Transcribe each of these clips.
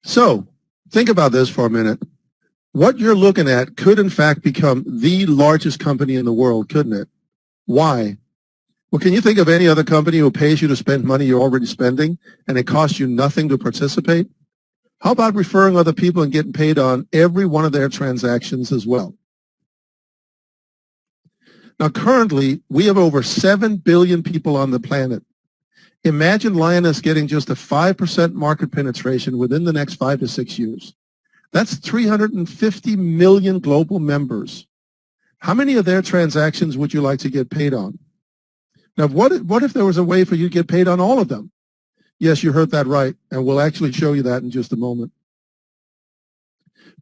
So think about this for a minute. What you're looking at could in fact become the largest company in the world, couldn't it? Why? Well, can you think of any other company who pays you to spend money you're already spending and it costs you nothing to participate? How about referring other people and getting paid on every one of their transactions as well? Now, currently, we have over 7 billion people on the planet. Imagine Lioness getting just a 5% market penetration within the next 5 to 6 years. That's 350 million global members. How many of their transactions would you like to get paid on? Now, what if there was a way for you to get paid on all of them? Yes, you heard that right, and we'll actually show you that in just a moment.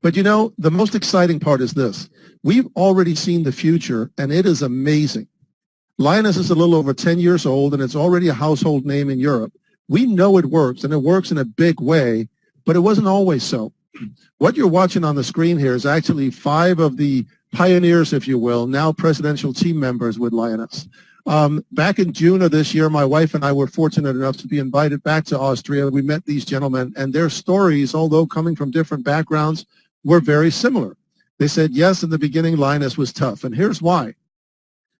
But you know, the most exciting part is this. We've already seen the future, and it is amazing. Lioness is a little over 10 years old, and it's already a household name in Europe. We know it works, and it works in a big way, but it wasn't always so. What you're watching on the screen here is actually 5 of the pioneers, if you will, now presidential team members with Lioness. Back in June of this year, my wife and I were fortunate enough to be invited back to Austria. We met these gentlemen, and their stories, although coming from different backgrounds, were very similar. They said, yes, in the beginning, Lioness was tough, and here's why.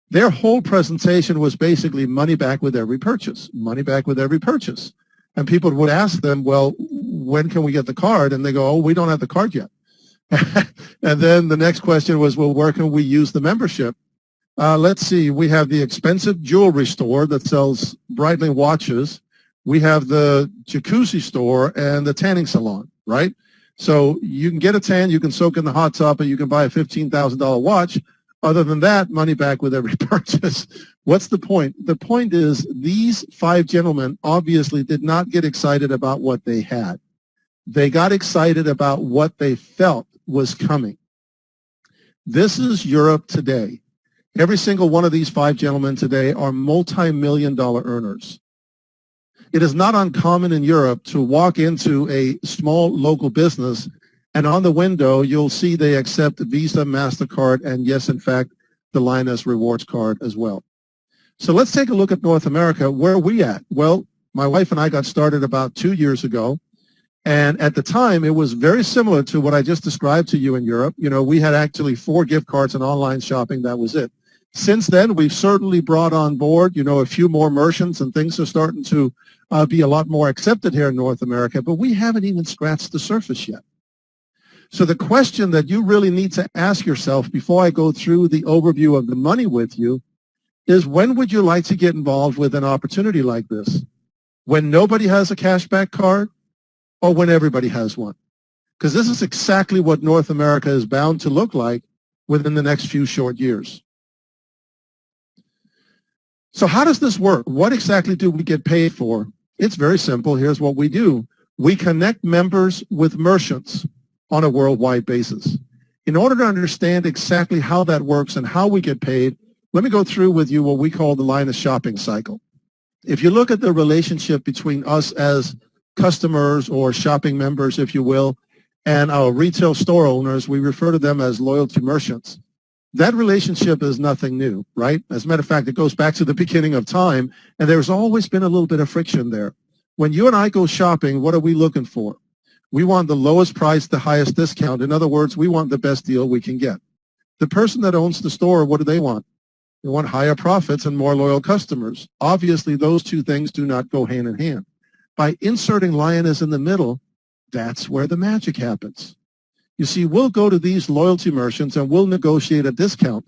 Their whole presentation was basically money back with every purchase, money back with every purchase. And people would ask them, well, when can we get the card? And they go, oh, we don't have the card yet. And then the next question was, well, where can we use the membership? Let's see, we have the expensive jewelry store that sells Breitling watches. We have the jacuzzi store and the tanning salon, right? So you can get a tan, you can soak in the hot tub, and you can buy a $15,000 watch. Other than that, money back with every purchase. What's the point? The point is these 5 gentlemen obviously did not get excited about what they had. They got excited about what they felt was coming. This is Europe today. Every single one of these 5 gentlemen today are multi-million-dollar earners. It is not uncommon in Europe to walk into a small local business, and on the window you'll see they accept Visa, MasterCard, and yes, in fact, the Lioness Rewards card as well. So let's take a look at North America. Where are we at? Well, my wife and I got started about 2 years ago, and at the time it was very similar to what I just described to you in Europe. You know, we had actually 4 gift cards and online shopping. That was it. Since then, we've certainly brought on board, you know, a few more merchants, and things are starting to be a lot more accepted here in North America, but we haven't even scratched the surface yet. So the question that you really need to ask yourself before I go through the overview of the money with you is, when would you like to get involved with an opportunity like this? When nobody has a cashback card, or when everybody has one? Because this is exactly what North America is bound to look like within the next few short years. So how does this work? What exactly do we get paid for? It's very simple. Here's what we do. We connect members with merchants on a worldwide basis. In order to understand exactly how that works and how we get paid, let me go through with you what we call the Lioness shopping cycle. If you look at the relationship between us as customers or shopping members, if you will, and our retail store owners, we refer to them as loyalty merchants. That relationship is nothing new, right? As a matter of fact, it goes back to the beginning of time, and there's always been a little bit of friction there. When you and I go shopping, what are we looking for? We want the lowest price, the highest discount. In other words, we want the best deal we can get. The person that owns the store, what do they want? They want higher profits and more loyal customers. Obviously, those two things do not go hand in hand. By inserting Lioness in the middle, that's where the magic happens. You see, we'll go to these loyalty merchants and we'll negotiate a discount.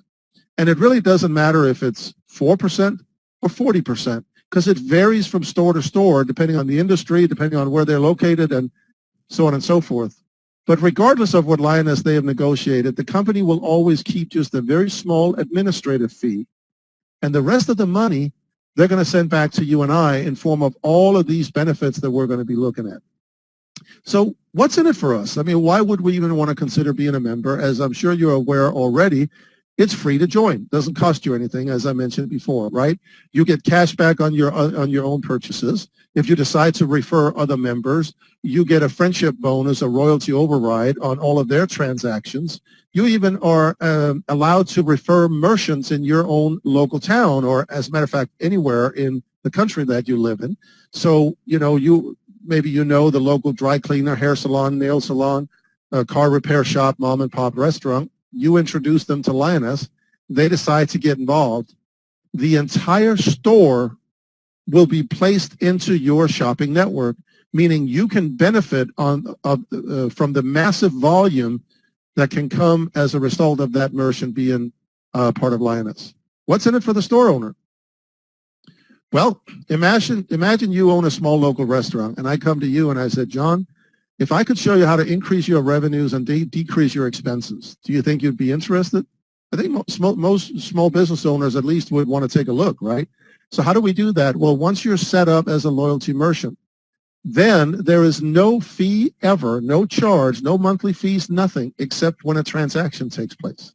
And it really doesn't matter if it's 4% or 40%, because it varies from store to store, depending on the industry, depending on where they're located, and so on and so forth. But regardless of what Lioness they have negotiated, the company will always keep just a very small administrative fee. And the rest of the money, they're going to send back to you and I in form of all of these benefits that we're going to be looking at. So what's in it for us? I mean, why would we even want to consider being a member? As I'm sure you're aware already, it's free to join. Doesn't cost you anything, as I mentioned before, right? You get cash back on your own purchases. If you decide to refer other members, you get a friendship bonus, a royalty override on all of their transactions. You even are allowed to refer merchants in your own local town, or as a matter of fact, anywhere in the country that you live in. So, you know, maybe you know the local dry cleaner, hair salon, nail salon, car repair shop, mom and pop restaurant. You introduce them to Lioness. They decide to get involved. The entire store will be placed into your shopping network, meaning you can benefit from the massive volume that can come as a result of that merchant being part of Lioness. What's in it for the store owner? Well, imagine you own a small local restaurant, and I come to you and I said, John, if I could show you how to increase your revenues and decrease your expenses, do you think you'd be interested? I think most small business owners at least would want to take a look, right? So how do we do that? Well, once you're set up as a loyalty merchant, then there is no fee ever, no charge, no monthly fees, nothing, except when a transaction takes place.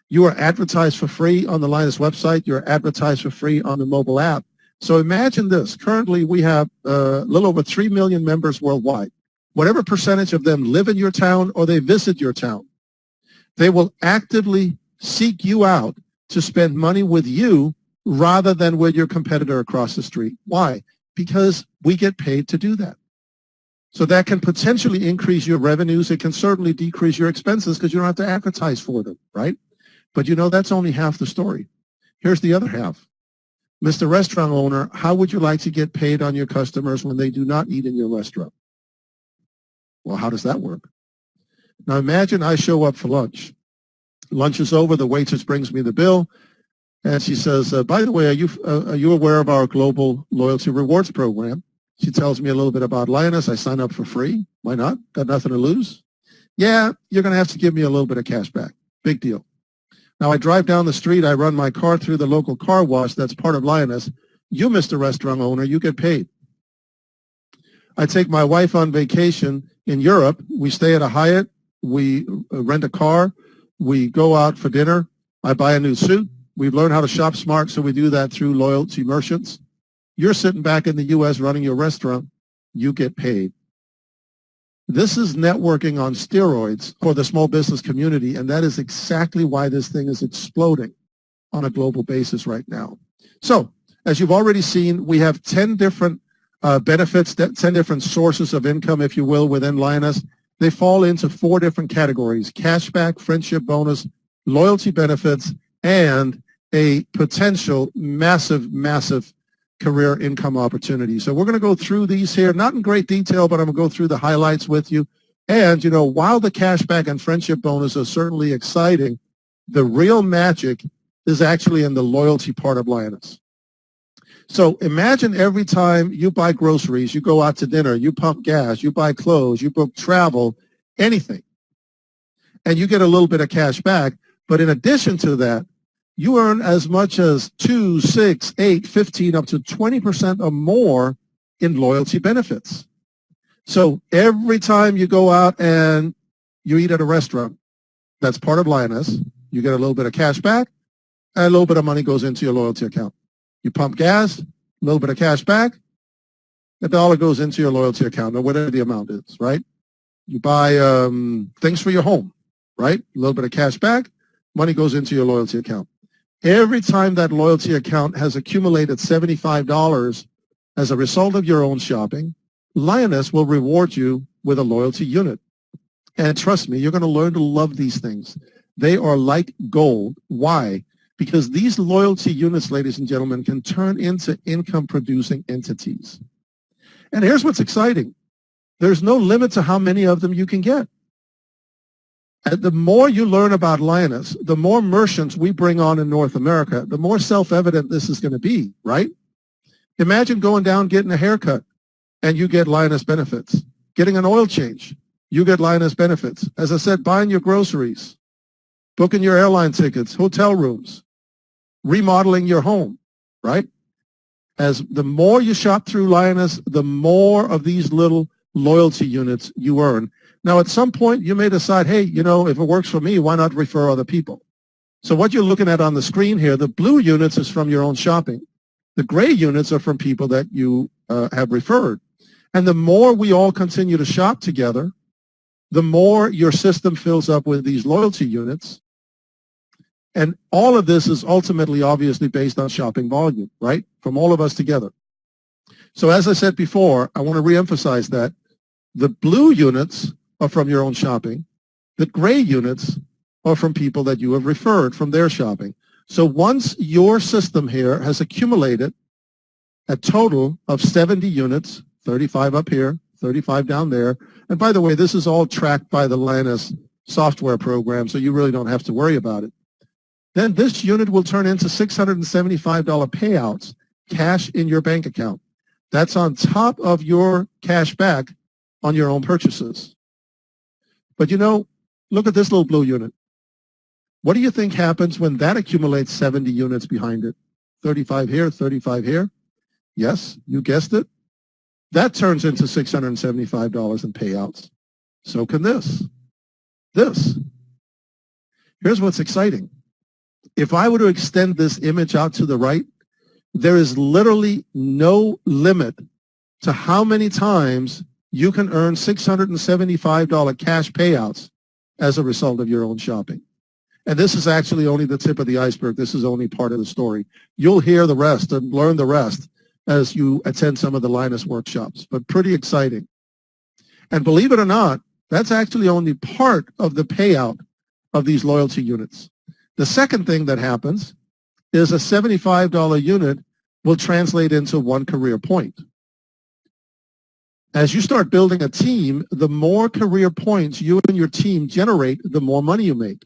You are advertised for free on the Lioness website. You're advertised for free on the mobile app. So imagine this. Currently, we have a little over 3 million members worldwide. Whatever percentage of them live in your town or they visit your town, they will actively seek you out to spend money with you rather than with your competitor across the street. Why? Because we get paid to do that. So that can potentially increase your revenues. It can certainly decrease your expenses because you don't have to advertise for them, right? But you know, that's only half the story. Here's the other half. Mr. Restaurant Owner, how would you like to get paid on your customers when they do not eat in your restaurant? Well, how does that work? Now imagine I show up for lunch. Lunch is over. The waitress brings me the bill. And she says, by the way, are you aware of our global loyalty rewards program? She tells me a little bit about Lioness. I sign up for free. Why not? Got nothing to lose. Yeah, you're going to have to give me a little bit of cash back. Big deal. Now I drive down the street. I run my car through the local car wash that's part of Lioness. You, Mr. Restaurant Owner, you get paid. I take my wife on vacation in Europe. We stay at a Hyatt. We rent a car. We go out for dinner. I buy a new suit. We've learned how to shop smart, so we do that through loyalty merchants. You're sitting back in the U.S. running your restaurant. You get paid. This is networking on steroids for the small business community, and that is exactly why this thing is exploding on a global basis right now. So, as you've already seen, we have 10 different benefits, 10 different sources of income, if you will, within Lioness. They fall into 4 different categories: cashback, friendship bonus, loyalty benefits, and a potential massive, massive career income opportunity. So we're going to go through these here, not in great detail, but I'm going to go through the highlights with you. And, you know, while the cashback and friendship bonus are certainly exciting, the real magic is actually in the loyalty part of Lioness. So imagine every time you buy groceries, you go out to dinner, you pump gas, you buy clothes, you book travel, anything, and you get a little bit of cash back. But in addition to that, you earn as much as 2, 6, 8, 15, up to 20% or more in loyalty benefits. So every time you go out and you eat at a restaurant that's part of Lioness, you get a little bit of cash back, and a little bit of money goes into your loyalty account. You pump gas, a little bit of cash back, $1 goes into your loyalty account, or whatever the amount is, right? You buy things for your home, right? A little bit of cash back, money goes into your loyalty account. Every time that loyalty account has accumulated $75 as a result of your own shopping, Lioness will reward you with a loyalty unit. And trust me, you're going to learn to love these things. They are like gold. Why? Because these loyalty units, ladies and gentlemen, can turn into income-producing entities. And here's what's exciting. There's no limit to how many of them you can get. And the more you learn about Lioness, the more merchants we bring on in North America, the more self-evident this is going to be, right? Imagine going down, getting a haircut, and you get Lioness benefits. Getting an oil change, you get Lioness benefits. As I said, buying your groceries, booking your airline tickets, hotel rooms, remodeling your home, right? As the more you shop through Lioness, the more of these little loyalty units you earn. Now, at some point, you may decide, hey, you know, if it works for me, why not refer other people? So what you're looking at on the screen here, the blue units is from your own shopping. The gray units are from people that you have referred. And the more we all continue to shop together, the more your system fills up with these loyalty units. And all of this is ultimately, obviously, based on shopping volume, right, from all of us together. So as I said before, I want to reemphasize that the blue units are from your own shopping. The gray units are from people that you have referred from their shopping. So once your system here has accumulated a total of 70 units, 35 up here, 35 down there, and by the way, this is all tracked by the Lioness software program, so you really don't have to worry about it. Then this unit will turn into $675 payouts, cash in your bank account. That's on top of your cash back on your own purchases. But you know, look at this little blue unit. What do you think happens when that accumulates 70 units behind it? 35 here, 35 here. Yes, you guessed it. That turns into $675 in payouts. So can this. Here's what's exciting. If I were to extend this image out to the right, there is literally no limit to how many times you can earn $675 cash payouts as a result of your own shopping. And this is actually only the tip of the iceberg. This is only part of the story. You'll hear the rest and learn the rest as you attend some of the Lioness workshops, but pretty exciting. And believe it or not, that's actually only part of the payout of these loyalty units. The second thing that happens is a $75 unit will translate into 1 career point. As you start building a team, the more career points you and your team generate, the more money you make.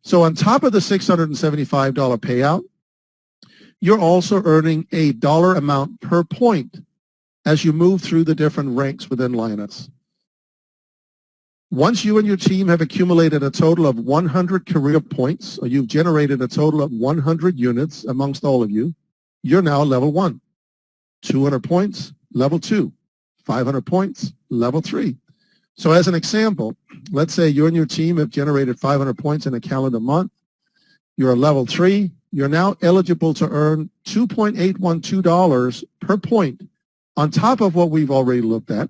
So on top of the $675 payout, you're also earning a dollar amount per point as you move through the different ranks within Lioness. Once you and your team have accumulated a total of 100 career points, or you've generated a total of 100 units amongst all of you, you're now level 1. 200 points, level 2. 500 points, level 3. So as an example, let's say you and your team have generated 500 points in a calendar month. You're a level 3. You're now eligible to earn $2.812 per point on top of what we've already looked at.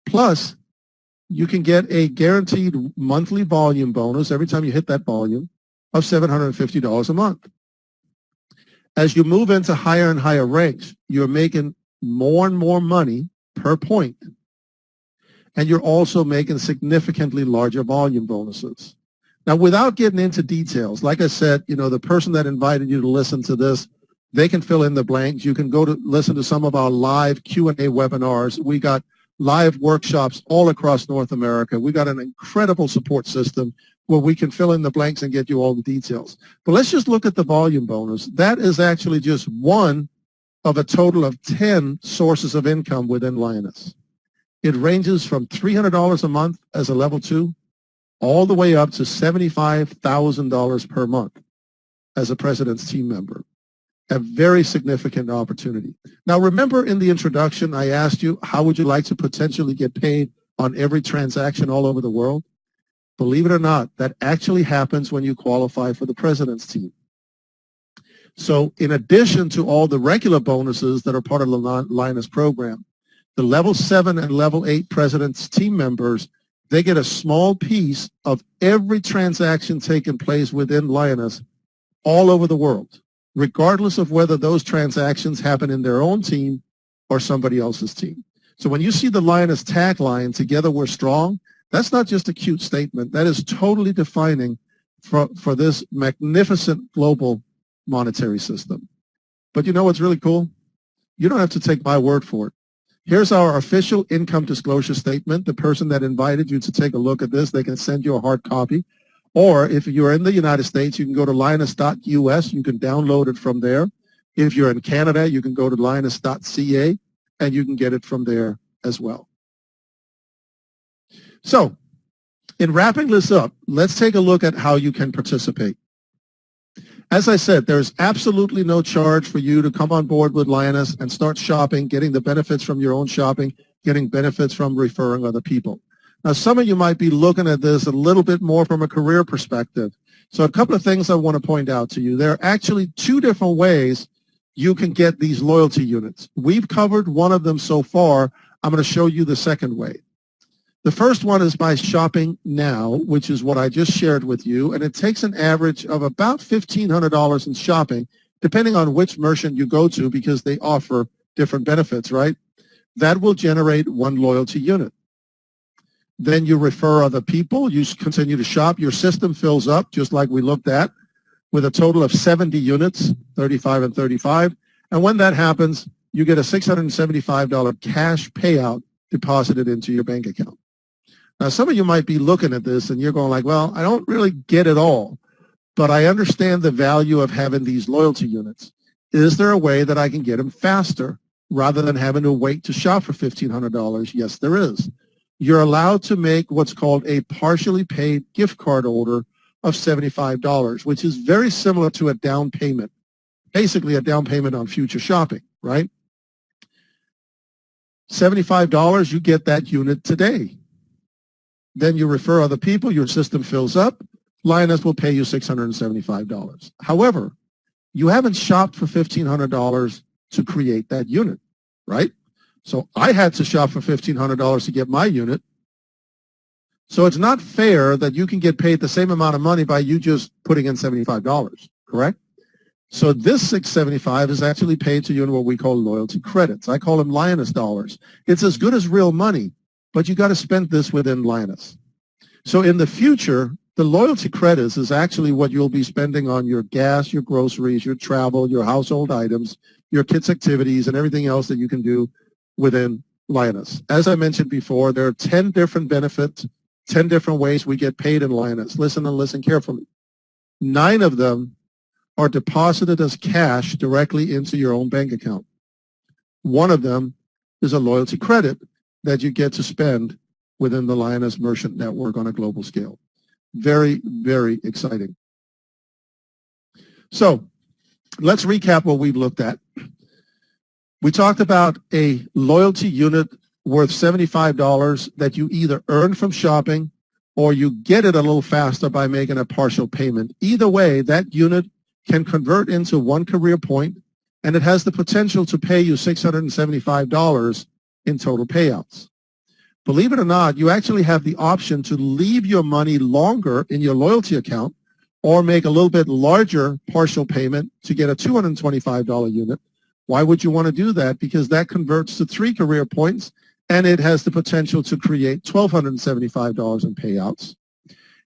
Plus, you can get a guaranteed monthly volume bonus every time you hit that volume of $750 a month. As you move into higher and higher ranks, you're making more and more money per point. And you're also making significantly larger volume bonuses. Now, without getting into details, like I said, you know, the person that invited you to listen to this, they can fill in the blanks. You can go to listen to some of our live Q&A webinars. We got live workshops all across North America. We got an incredible support system where we can fill in the blanks and get you all the details. But let's just look at the volume bonus. That is actually just one of a total of 10 sources of income within Lioness. It ranges from $300 a month as a level 2 all the way up to $75,000 per month as a President's team member. A very significant opportunity. Now, remember in the introduction, I asked you, how would you like to potentially get paid on every transaction all over the world? Believe it or not, that actually happens when you qualify for the President's team. So in addition to all the regular bonuses that are part of the Lioness program, the level 7 and level 8 President's team members, they get a small piece of every transaction taking place within Lioness all over the world, regardless of whether those transactions happen in their own team or somebody else's team. So when you see the Lioness tagline, "Together we're strong," that's not just a cute statement. That is totally defining for this magnificent global monetary system. But you know what's really cool? You don't have to take my word for it. Here's our official income disclosure statement. The person that invited you to take a look at this, they can send you a hard copy. Or if you're in the United States, you can go to lioness.us. You can download it from there. If you're in Canada, you can go to lioness.ca, and you can get it from there as well. So, in wrapping this up, let's take a look at how you can participate. As I said, there's absolutely no charge for you to come on board with Lioness and start shopping, getting the benefits from your own shopping, getting benefits from referring other people. Now, some of you might be looking at this a little bit more from a career perspective. So a couple of things I want to point out to you. There are actually 2 different ways you can get these loyalty units. We've covered one of them so far. I'm going to show you the second way. The first one is by shopping now, which is what I just shared with you, and it takes an average of about $1,500 in shopping, depending on which merchant you go to, because they offer different benefits, right? That will generate one loyalty unit. Then you refer other people. You continue to shop. Your system fills up, just like we looked at, with a total of 70 units, 35 and 35. And when that happens, you get a $675 cash payout deposited into your bank account. Now, some of you might be looking at this and you're going like, well, I don't really get it all, but I understand the value of having these loyalty units. Is there a way that I can get them faster rather than having to wait to shop for $1,500? Yes, there is. You're allowed to make what's called a partially paid gift card order of $75, which is very similar to a down payment, basically a down payment on future shopping, right? $75, you get that unit today. Then you refer other people, your system fills up, Lioness will pay you $675. However, you haven't shopped for $1,500 to create that unit, right? So I had to shop for $1,500 to get my unit. So it's not fair that you can get paid the same amount of money by you just putting in $75, correct? So this $675 is actually paid to you in what we call loyalty credits. I call them Lioness dollars. It's as good as real money, but you got to spend this within Lioness. So in the future, the loyalty credits is actually what you'll be spending on your gas, your groceries, your travel, your household items, your kids' activities, and everything else that you can do within Lioness. As I mentioned before, there are 10 different benefits, 10 different ways we get paid in Lioness. Listen and listen carefully. 9 of them are deposited as cash directly into your own bank account. One of them is a loyalty credit that you get to spend within the Lioness Merchant Network on a global scale. Very, very exciting. So let's recap what we've looked at. We talked about a loyalty unit worth $75 that you either earn from shopping or you get it a little faster by making a partial payment. Either way, that unit can convert into one career point, and it has the potential to pay you $675 in total payouts. Believe it or not, you actually have the option to leave your money longer in your loyalty account or make a little bit larger partial payment to get a $225 unit. Why would you want to do that? Because that converts to 3 career points, and it has the potential to create $1,275 in payouts.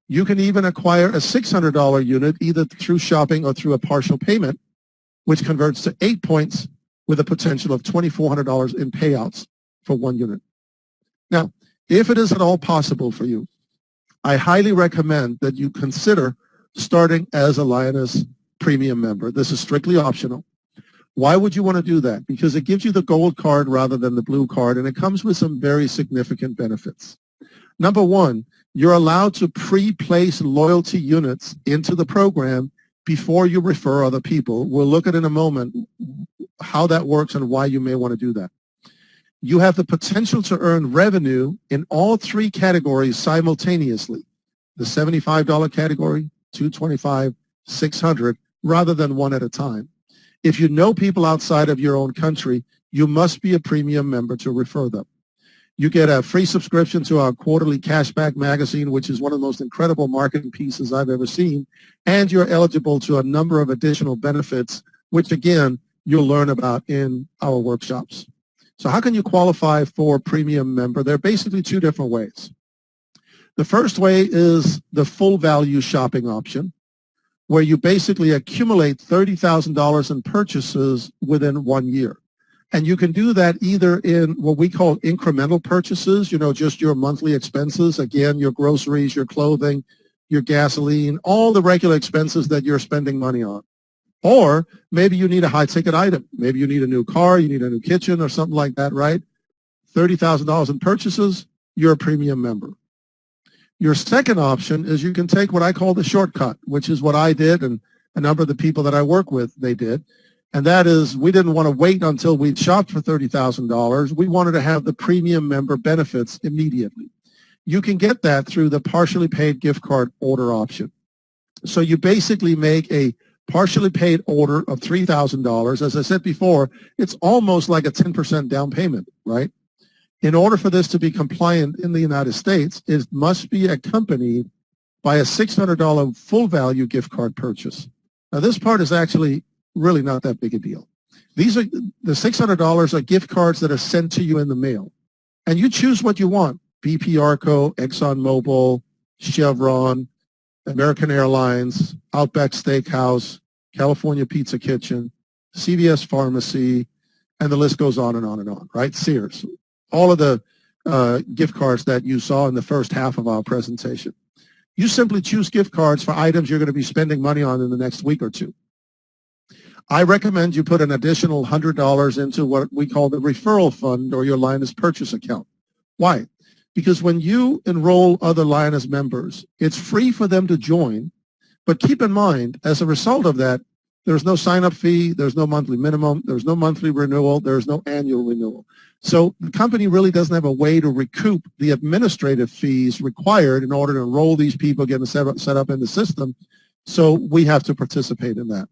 You can even acquire a $600 unit either through shopping or through a partial payment, which converts to 8 points with a potential of $2,400 in payouts for 1 unit. Now, if it is at all possible for you, I highly recommend that you consider starting as a Lioness Premium member. This is strictly optional. Why would you want to do that? Because it gives you the gold card rather than the blue card, and it comes with some very significant benefits. Number one, you're allowed to pre-place loyalty units into the program before you refer other people. We'll look at in a moment how that works and why you may want to do that. You have the potential to earn revenue in all 3 categories simultaneously. The $75 category, $225, $600, rather than one at a time. If you know people outside of your own country, you must be a premium member to refer them. You get a free subscription to our quarterly cashback magazine, which is one of the most incredible marketing pieces I've ever seen. And you're eligible to a number of additional benefits, which, again, you'll learn about in our workshops. So how can you qualify for premium member? There are basically 2 different ways. The first way is the full value shopping option, where you basically accumulate $30,000 in purchases within 1 year. And you can do that either in what we call incremental purchases, just your monthly expenses, again, your groceries, your clothing, your gasoline, all the regular expenses that you're spending money on. Or maybe you need a high-ticket item. Maybe you need a new car, you need a new kitchen or something like that, right? $30,000 in purchases, you're a premium member. Your second option is you can take what I call the shortcut, which is what I did and a number of the people that I work with, they did. And that is, we didn't want to wait until we'd shopped for $30,000. We wanted to have the premium member benefits immediately. You can get that through the partially paid gift card order option. So you basically make a partially paid order of $3,000. As I said before, it's almost like a 10% down payment, right? In order for this to be compliant in the United States, it must be accompanied by a $600 full value gift card purchase. Now, this part is actually really not that big a deal. These are the $600 are gift cards that are sent to you in the mail. And you choose what you want. BP Arco, ExxonMobil, Chevron, American Airlines, Outback Steakhouse, California Pizza Kitchen, CVS Pharmacy, and the list goes on and on and on, right? Sears. All of the gift cards that you saw in the first half of our presentation. You simply choose gift cards for items you're going to be spending money on in the next week or two. I recommend you put an additional $100 into what we call the referral fund or your Lioness purchase account. Why? Because when you enroll other Lioness members, it's free for them to join, but keep in mind, as a result of that, there's no sign-up fee, there's no monthly minimum, there's no monthly renewal, there's no annual renewal. So the company really doesn't have a way to recoup the administrative fees required in order to enroll these people, get them set up in the system, so we have to participate in that.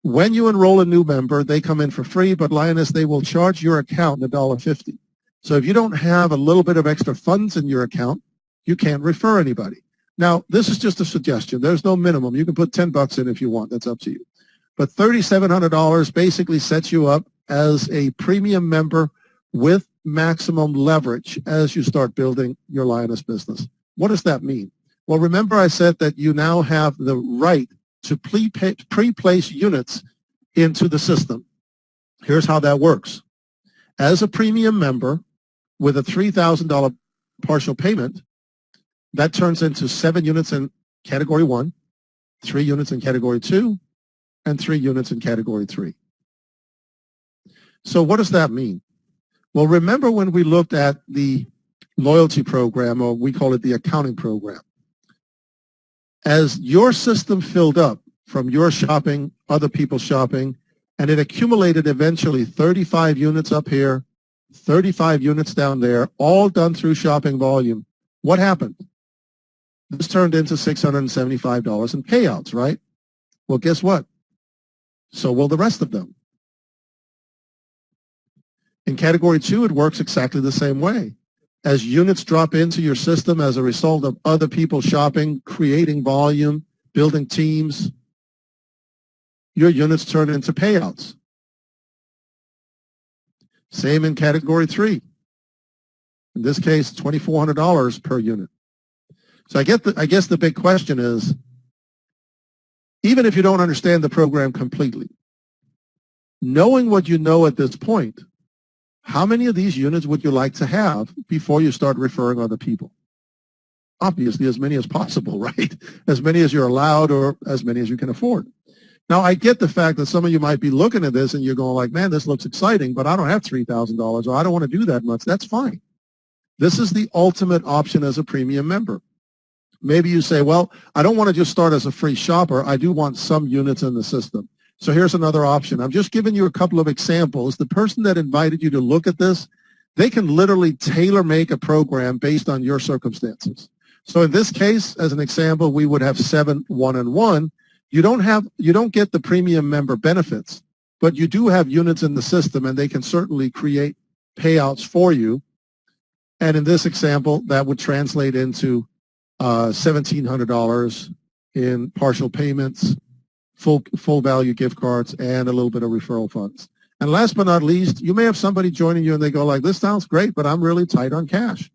When you enroll a new member, they come in for free, but Lioness, they will charge your account $1.50. So if you don't have a little bit of extra funds in your account, you can't refer anybody. Now, this is just a suggestion. There's no minimum. You can put 10 bucks in if you want. That's up to you. But $3,700 basically sets you up as a premium member with maximum leverage as you start building your Lioness business. What does that mean? Well, remember I said that you now have the right to pre-place units into the system. Here's how that works. As a premium member with a $3,000 partial payment, that turns into 7 units in Category 1, 3 units in Category 2, and 3 units in Category 3. So what does that mean? Well, remember when we looked at the loyalty program, or we call it the accounting program. As your system filled up from your shopping, other people's shopping, and it accumulated eventually 35 units up here, 35 units down there, all done through shopping volume. What happened? This turned into $675 in payouts, right? Well, guess what? So will the rest of them. In Category 2, it works exactly the same way. As units drop into your system as a result of other people shopping, creating volume, building teams, your units turn into payouts. Same in Category 3. In this case, $2,400 per unit. So I guess the big question is, even if you don't understand the program completely, knowing what you know at this point, how many of these units would you like to have before you start referring other people? Obviously, as many as possible, right? As many as you're allowed or as many as you can afford. Now, I get the fact that some of you might be looking at this and you're going like, man, this looks exciting, but I don't have $3,000 or I don't want to do that much. That's fine. This is the ultimate option as a premium member. Maybe you say, well, I don't want to just start as a free shopper. I do want some units in the system. So here's another option. I'm just giving you a couple of examples. The person that invited you to look at this, they can literally tailor-make a program based on your circumstances. So in this case, as an example, we would have 7 1-on-1. You don't get the premium member benefits, but you do have units in the system, and they can certainly create payouts for you. And in this example, that would translate into $1,700 in partial payments, full value gift cards, and a little bit of referral funds. And last but not least, you may have somebody joining you and they go like, this sounds great, but I'm really tight on cash.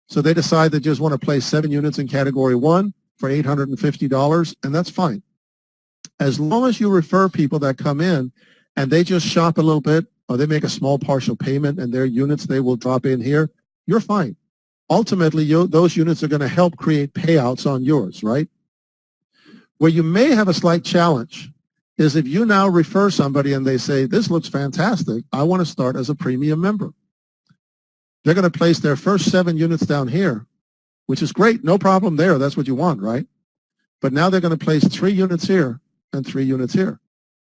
So they decide they just want to place 7 units in Category 1 for $850, and that's fine. As long as you refer people that come in and they just shop a little bit or they make a small partial payment and their units they will drop in here, you're fine. Ultimately, those units are going to help create payouts on yours, right? Where you may have a slight challenge is if you now refer somebody and they say, this looks fantastic, I want to start as a premium member. They're going to place their first 7 units down here, which is great, no problem there, that's what you want, right? But now they're going to place 3 units here and 3 units here.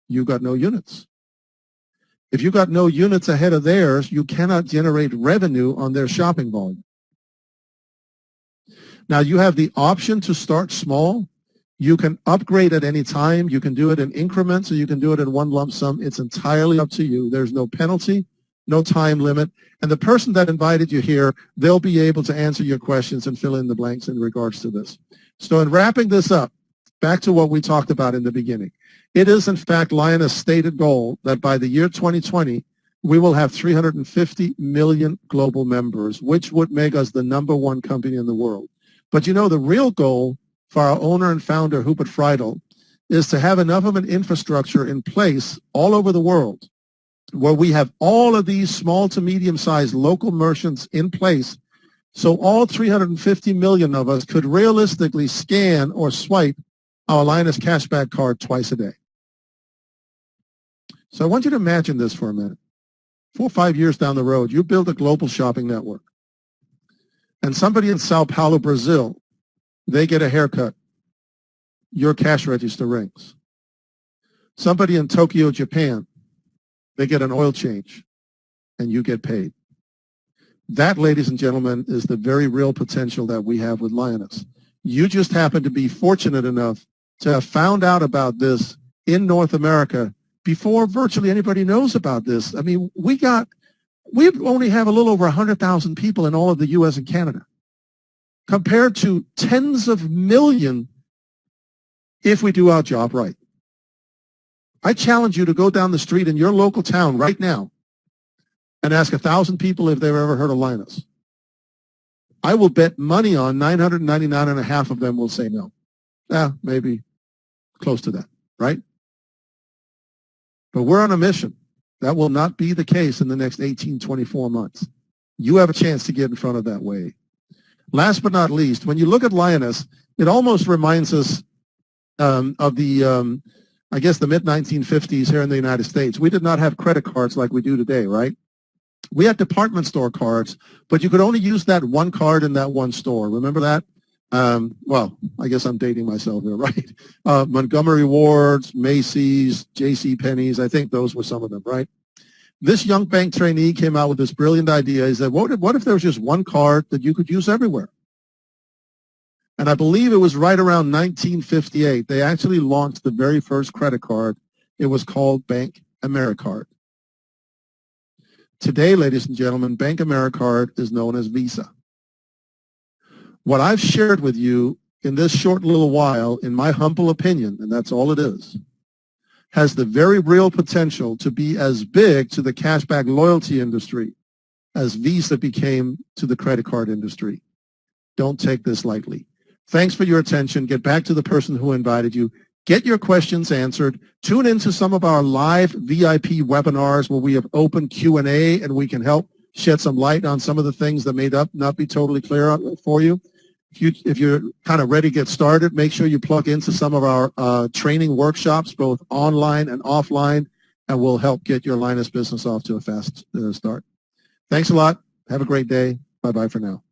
You've got no units. If you got no units ahead of theirs, you cannot generate revenue on their shopping volume. Now, you have the option to start small. You can upgrade at any time. You can do it in increments, or you can do it in one lump sum. It's entirely up to you. There's no penalty, no time limit. And the person that invited you here, they'll be able to answer your questions and fill in the blanks in regards to this. So in wrapping this up, back to what we talked about in the beginning. It is, in fact, Lioness' stated goal that by the year 2020, we will have 350 million global members, which would make us the #1 company in the world. But you know, the real goal for our owner and founder, Hubert Friedel, is to have enough of an infrastructure in place all over the world where we have all of these small to medium-sized local merchants in place, so all 350 million of us could realistically scan or swipe our Lioness cashback card twice a day. So I want you to imagine this for a minute. 4 or 5 years down the road, you build a global shopping network. And somebody in Sao Paulo, Brazil, they get a haircut. Your cash register rings. Somebody in Tokyo, Japan, they get an oil change, and you get paid. That, ladies and gentlemen, is the very real potential that we have with Lioness. You just happen to be fortunate enough to have found out about this in North America before virtually anybody knows about this. I mean, we only have a little over 100,000 people in all of the U.S. and Canada, compared to tens of millions if we do our job right. I challenge you to go down the street in your local town right now and ask 1,000 people if they've ever heard of Lioness. I will bet money on 999 and a half of them will say no. Maybe close to that, right? But we're on a mission. That will not be the case in the next 18, 24 months. You have a chance to get in front of that wave. Last but not least, when you look at Lioness, it almost reminds us of the, I guess, the mid-1950s here in the United States. We did not have credit cards like we do today, right? We had department store cards, but you could only use that one card in that one store. Remember that? Well, I guess I'm dating myself here, right? Montgomery Ward's, Macy's, J.C. Penney's, I think those were some of them, right? This young bank trainee came out with this brilliant idea. He said, what if there was just one card that you could use everywhere? And I believe it was right around 1958, they actually launched the very first credit card. It was called Bank AmeriCard. Today, ladies and gentlemen, Bank AmeriCard is known as Visa. What I've shared with you in this short little while, in my humble opinion, and that's all it is, has the very real potential to be as big to the cashback loyalty industry as Visa became to the credit card industry. Don't take this lightly. Thanks for your attention. Get back to the person who invited you. Get your questions answered. Tune into some of our live VIP webinars where we have open Q&A and we can help shed some light on some of the things that may not be totally clear for you. If you're kind of ready to get started, make sure you plug into some of our training workshops, both online and offline, and we'll help get your Lioness business off to a fast start. Thanks a lot. Have a great day. Bye-bye for now.